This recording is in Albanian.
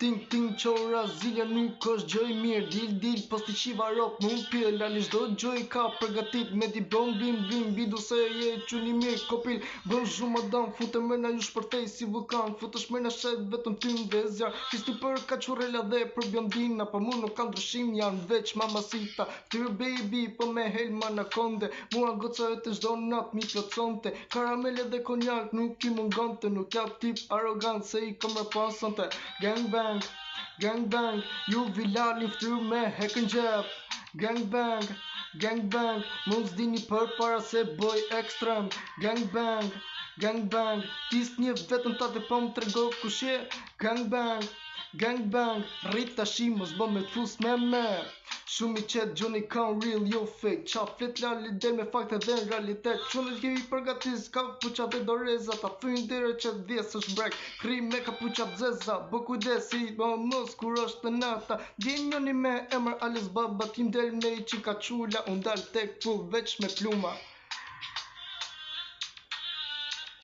Ting qora zilja nuk është gjoj mirë. Dil pos t'i qiva rok mund pil. Lali shdo gjoj ka përgatit me di bron bim bidu se je quni mirë kopil. Bën shumë adam fute mërna ju shpërtej si vulkan. Futesh mërna shet vetëm ty në vezjar. Kisti për kachurela dhe për bjondina. Pa mu nuk kanë ndryshim janë veç mamasita. Tyr baby po me helma në konde. Mua goca e të shdo nat mi plotsonte. Karamele dhe konjak nuk i mungonte. Nuk ja tip arrogant se i kom repasonte. Gang bang, ju vilani ftyr me hekën gjep. Gang bang, mund s'dini për para se bëj ekstrem. Gang bang, tis një vetëm ta dhe po më trego kush je. Gang bang, rrit tashi mos bë me t'fus me. Shumë i qet Johnny Con real jo fake. Qa flet lali del me fakte dhe në realitet. Qënë që i përgatis kapuqa dhe doreza. Ta fynë dire që dhjes është brek. Kri me kapuqa dzeza. Bë kujdesi mos kur është nata. Djen njoni me emër Alis baba tim del me i qika qula. Unë dal tek pu veç me pluma.